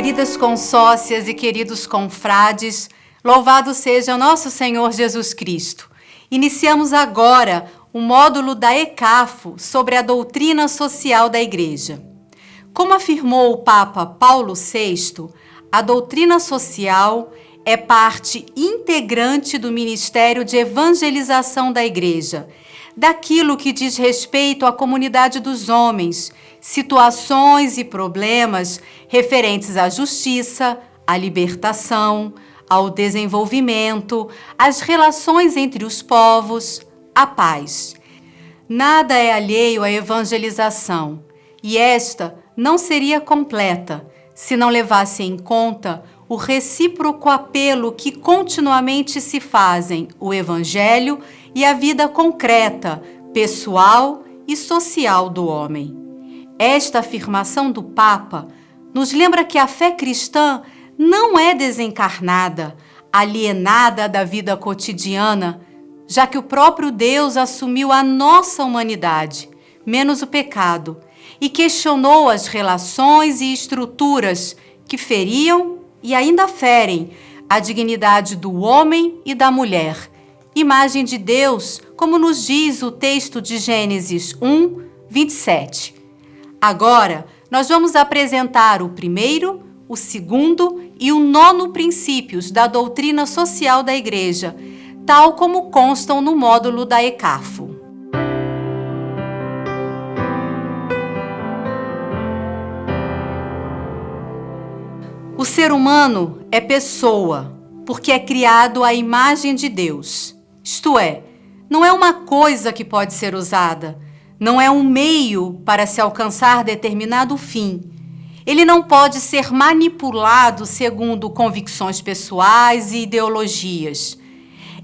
Queridas consócias e queridos confrades, louvado seja o nosso Senhor Jesus Cristo. Iniciamos agora o módulo da ECAFO sobre a doutrina social da Igreja. Como afirmou o Papa Paulo VI, a doutrina social é parte integrante do ministério de evangelização da Igreja, daquilo que diz respeito à comunidade dos homens, situações e problemas referentes à justiça, à libertação, ao desenvolvimento, às relações entre os povos, à paz. Nada é alheio à evangelização, e esta não seria completa se não levasse em conta o recíproco apelo que continuamente se fazem o Evangelho e a vida concreta, pessoal e social do homem. Esta afirmação do Papa nos lembra que a fé cristã não é desencarnada, alienada da vida cotidiana, já que o próprio Deus assumiu a nossa humanidade, menos o pecado, e questionou as relações e estruturas que feriam e ainda ferem a dignidade do homem e da mulher, imagem de Deus, como nos diz o texto de Gênesis 1, 27. Agora, nós vamos apresentar o primeiro, o segundo e o 9º princípios da doutrina social da Igreja, tal como constam no módulo da ECAFO. O ser humano é pessoa, porque é criado à imagem de Deus. Isto é, não é uma coisa que pode ser usada, não é um meio para se alcançar determinado fim. Ele não pode ser manipulado segundo convicções pessoais e ideologias.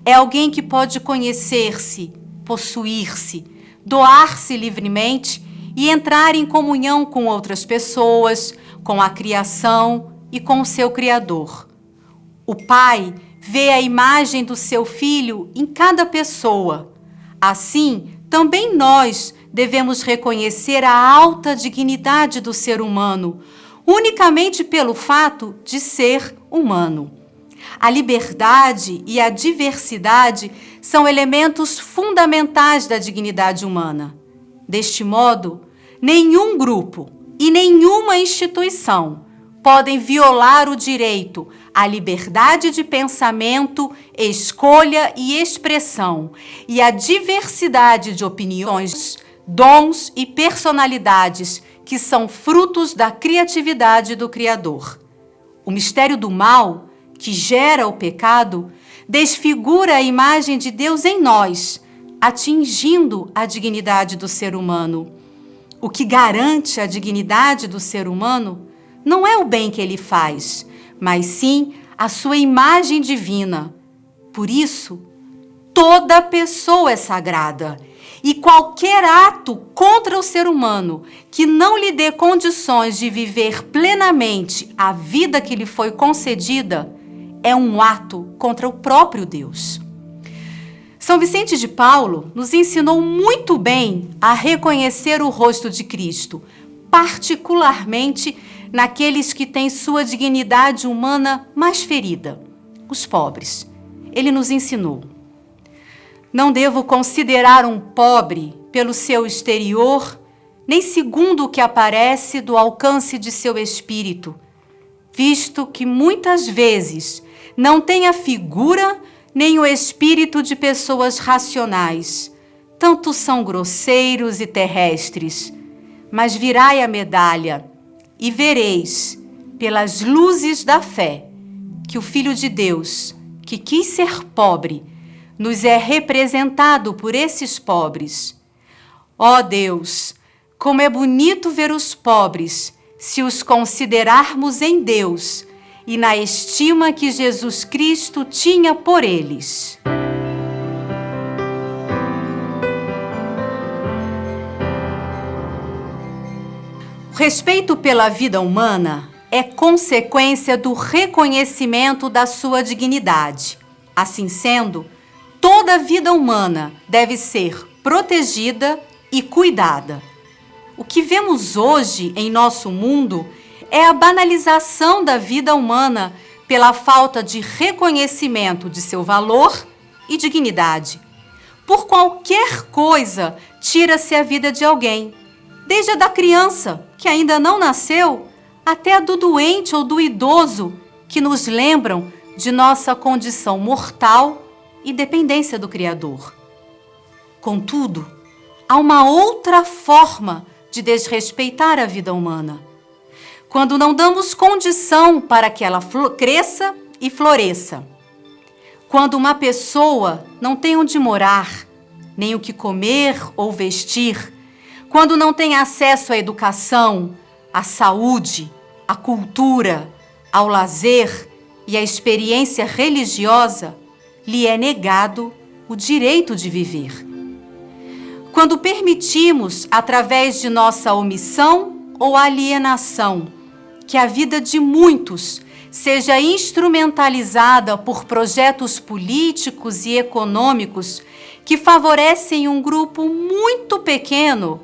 É alguém que pode conhecer-se, possuir-se, doar-se livremente e entrar em comunhão com outras pessoas, com a criação e com o seu Criador. O Pai vê a imagem do seu Filho em cada pessoa. Assim, também nós devemos reconhecer a alta dignidade do ser humano, unicamente pelo fato de ser humano. A liberdade e a diversidade são elementos fundamentais da dignidade humana. Deste modo, nenhum grupo e nenhuma instituição podem violar o direito à liberdade de pensamento, escolha e expressão e à diversidade de opiniões, dons e personalidades que são frutos da criatividade do Criador. O mistério do mal, que gera o pecado, desfigura a imagem de Deus em nós, atingindo a dignidade do ser humano. O que garante a dignidade do ser humano não é o bem que ele faz, mas sim a sua imagem divina. Por isso, toda pessoa é sagrada e qualquer ato contra o ser humano que não lhe dê condições de viver plenamente a vida que lhe foi concedida é um ato contra o próprio Deus. São Vicente de Paulo nos ensinou muito bem a reconhecer o rosto de Cristo, particularmente naqueles que têm sua dignidade humana mais ferida, os pobres. Ele nos ensinou: não devo considerar um pobre pelo seu exterior, nem segundo o que aparece do alcance de seu espírito, visto que muitas vezes não tem a figura nem o espírito de pessoas racionais, tanto são grosseiros e terrestres. Mas virai a medalha, e vereis, pelas luzes da fé, que o Filho de Deus, que quis ser pobre, nos é representado por esses pobres. Ó Deus, como é bonito ver os pobres, se os considerarmos em Deus e na estima que Jesus Cristo tinha por eles. O respeito pela vida humana é consequência do reconhecimento da sua dignidade. Assim sendo, toda vida humana deve ser protegida e cuidada. O que vemos hoje em nosso mundo é a banalização da vida humana pela falta de reconhecimento de seu valor e dignidade. Por qualquer coisa, tira-se a vida de alguém, desde a da criança, que ainda não nasceu, até a do doente ou do idoso, que nos lembram de nossa condição mortal e dependência do Criador. Contudo, há uma outra forma de desrespeitar a vida humana. Quando não damos condição para que ela cresça e floresça. Quando uma pessoa não tem onde morar, nem o que comer ou vestir. Quando não tem acesso à educação, à saúde, à cultura, ao lazer e à experiência religiosa, lhe é negado o direito de viver. Quando permitimos, através de nossa omissão ou alienação, que a vida de muitos seja instrumentalizada por projetos políticos e econômicos que favorecem um grupo muito pequeno,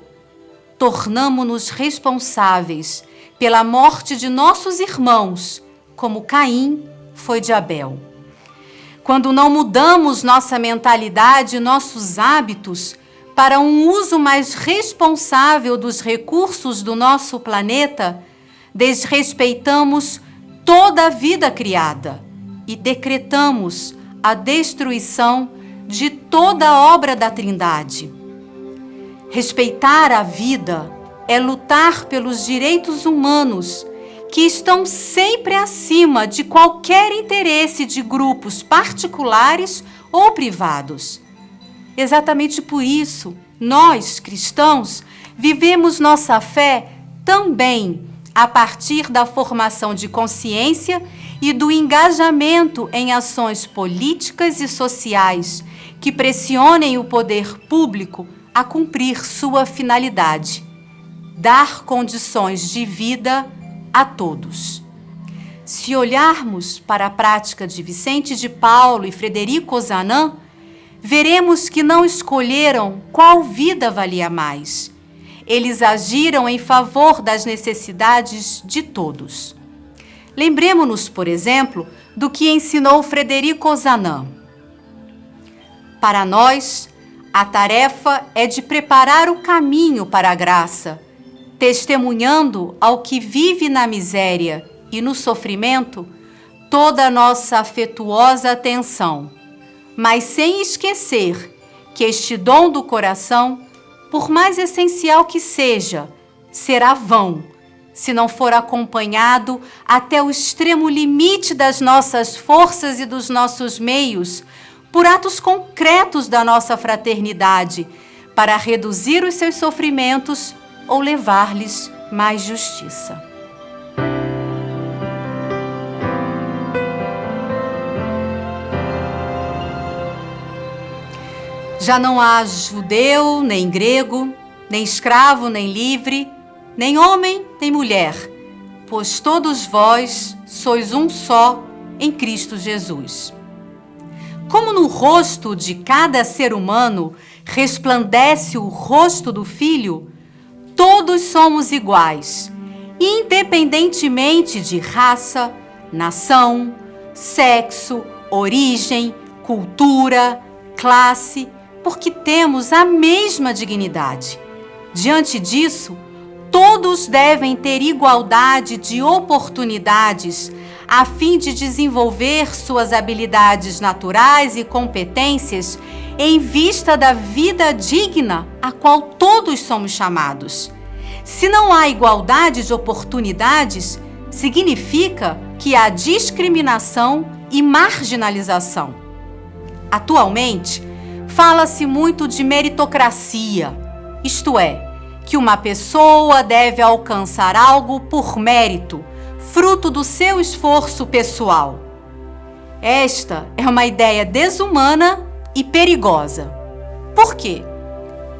tornamo-nos responsáveis pela morte de nossos irmãos, como Caim foi de Abel. Quando não mudamos nossa mentalidade e nossos hábitos para um uso mais responsável dos recursos do nosso planeta, desrespeitamos toda a vida criada e decretamos a destruição de toda a obra da Trindade. Respeitar a vida é lutar pelos direitos humanos que estão sempre acima de qualquer interesse de grupos particulares ou privados. Exatamente por isso, nós, cristãos, vivemos nossa fé também a partir da formação de consciência e do engajamento em ações políticas e sociais que pressionem o poder público a cumprir sua finalidade: dar condições de vida a todos. Se olharmos para a prática de Vicente de Paulo e Frederico Ozanam, veremos que não escolheram qual vida valia mais. Eles agiram em favor das necessidades de todos. Lembremos-nos, por exemplo, do que ensinou Frederico Ozanam. Para nós, a tarefa é de preparar o caminho para a graça, testemunhando ao que vive na miséria e no sofrimento toda a nossa afetuosa atenção, mas sem esquecer que este dom do coração, por mais essencial que seja, será vão, se não for acompanhado até o extremo limite das nossas forças e dos nossos meios, por atos concretos da nossa fraternidade, para reduzir os seus sofrimentos ou levar-lhes mais justiça. Já não há judeu, nem grego, nem escravo, nem livre, nem homem, nem mulher, pois todos vós sois um só em Cristo Jesus. Como no rosto de cada ser humano resplandece o rosto do Filho, todos somos iguais, independentemente de raça, nação, sexo, origem, cultura, classe, porque temos a mesma dignidade. Diante disso, todos devem ter igualdade de oportunidades a fim de desenvolver suas habilidades naturais e competências em vista da vida digna a qual todos somos chamados. Se não há igualdade de oportunidades, significa que há discriminação e marginalização. Atualmente, fala-se muito de meritocracia, isto é, que uma pessoa deve alcançar algo por mérito, fruto do seu esforço pessoal. Esta é uma ideia desumana e perigosa. Por quê?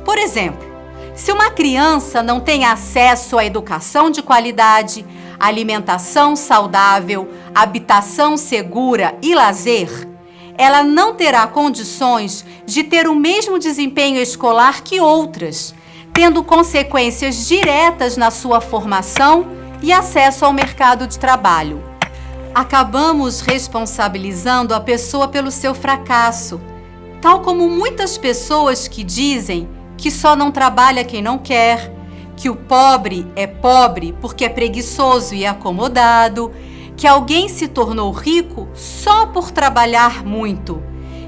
Por exemplo, se uma criança não tem acesso à educação de qualidade, alimentação saudável, habitação segura e lazer, ela não terá condições de ter o mesmo desempenho escolar que outras, tendo consequências diretas na sua formação e acesso ao mercado de trabalho. Acabamos responsabilizando a pessoa pelo seu fracasso, tal como muitas pessoas que dizem que só não trabalha quem não quer, que o pobre é pobre porque é preguiçoso e acomodado, que alguém se tornou rico só por trabalhar muito,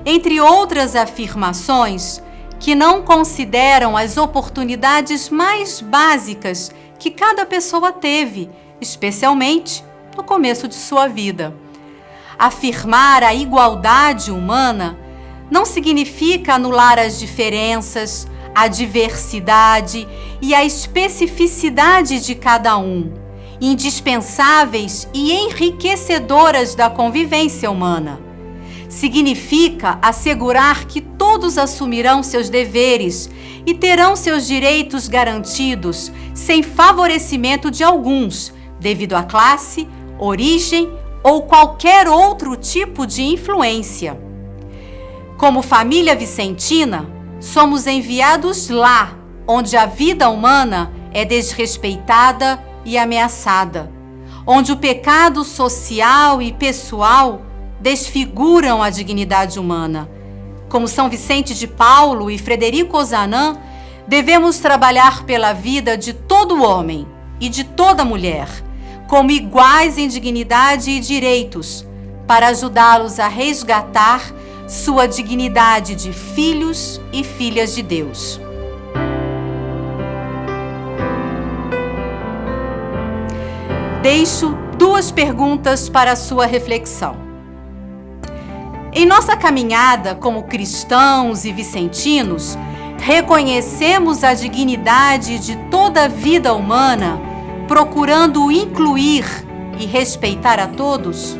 entre outras afirmações que não consideram as oportunidades mais básicas que cada pessoa teve, especialmente no começo de sua vida. Afirmar a igualdade humana não significa anular as diferenças, a diversidade e a especificidade de cada um, indispensáveis e enriquecedoras da convivência humana. Significa assegurar que todos assumirão seus deveres e terão seus direitos garantidos sem favorecimento de alguns, devido à classe, origem ou qualquer outro tipo de influência. Como família vicentina, somos enviados lá onde a vida humana é desrespeitada e ameaçada, onde o pecado social e pessoal desfiguram a dignidade humana. Como São Vicente de Paulo e Frederico Ozanam, devemos trabalhar pela vida de todo homem e de toda mulher, como iguais em dignidade e direitos, para ajudá-los a resgatar sua dignidade de filhos e filhas de Deus. Deixo 2 perguntas para a sua reflexão. Em nossa caminhada como cristãos e vicentinos, reconhecemos a dignidade de toda a vida humana, procurando incluir e respeitar a todos?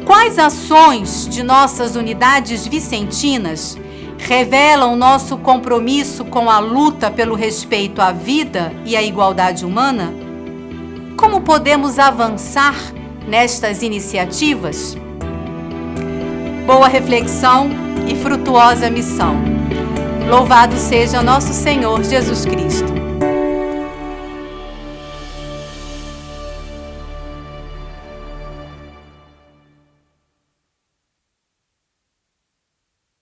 Quais ações de nossas unidades vicentinas revelam nosso compromisso com a luta pelo respeito à vida e à igualdade humana? Como podemos avançar nestas iniciativas? Boa reflexão e frutuosa missão. Louvado seja nosso Senhor Jesus Cristo.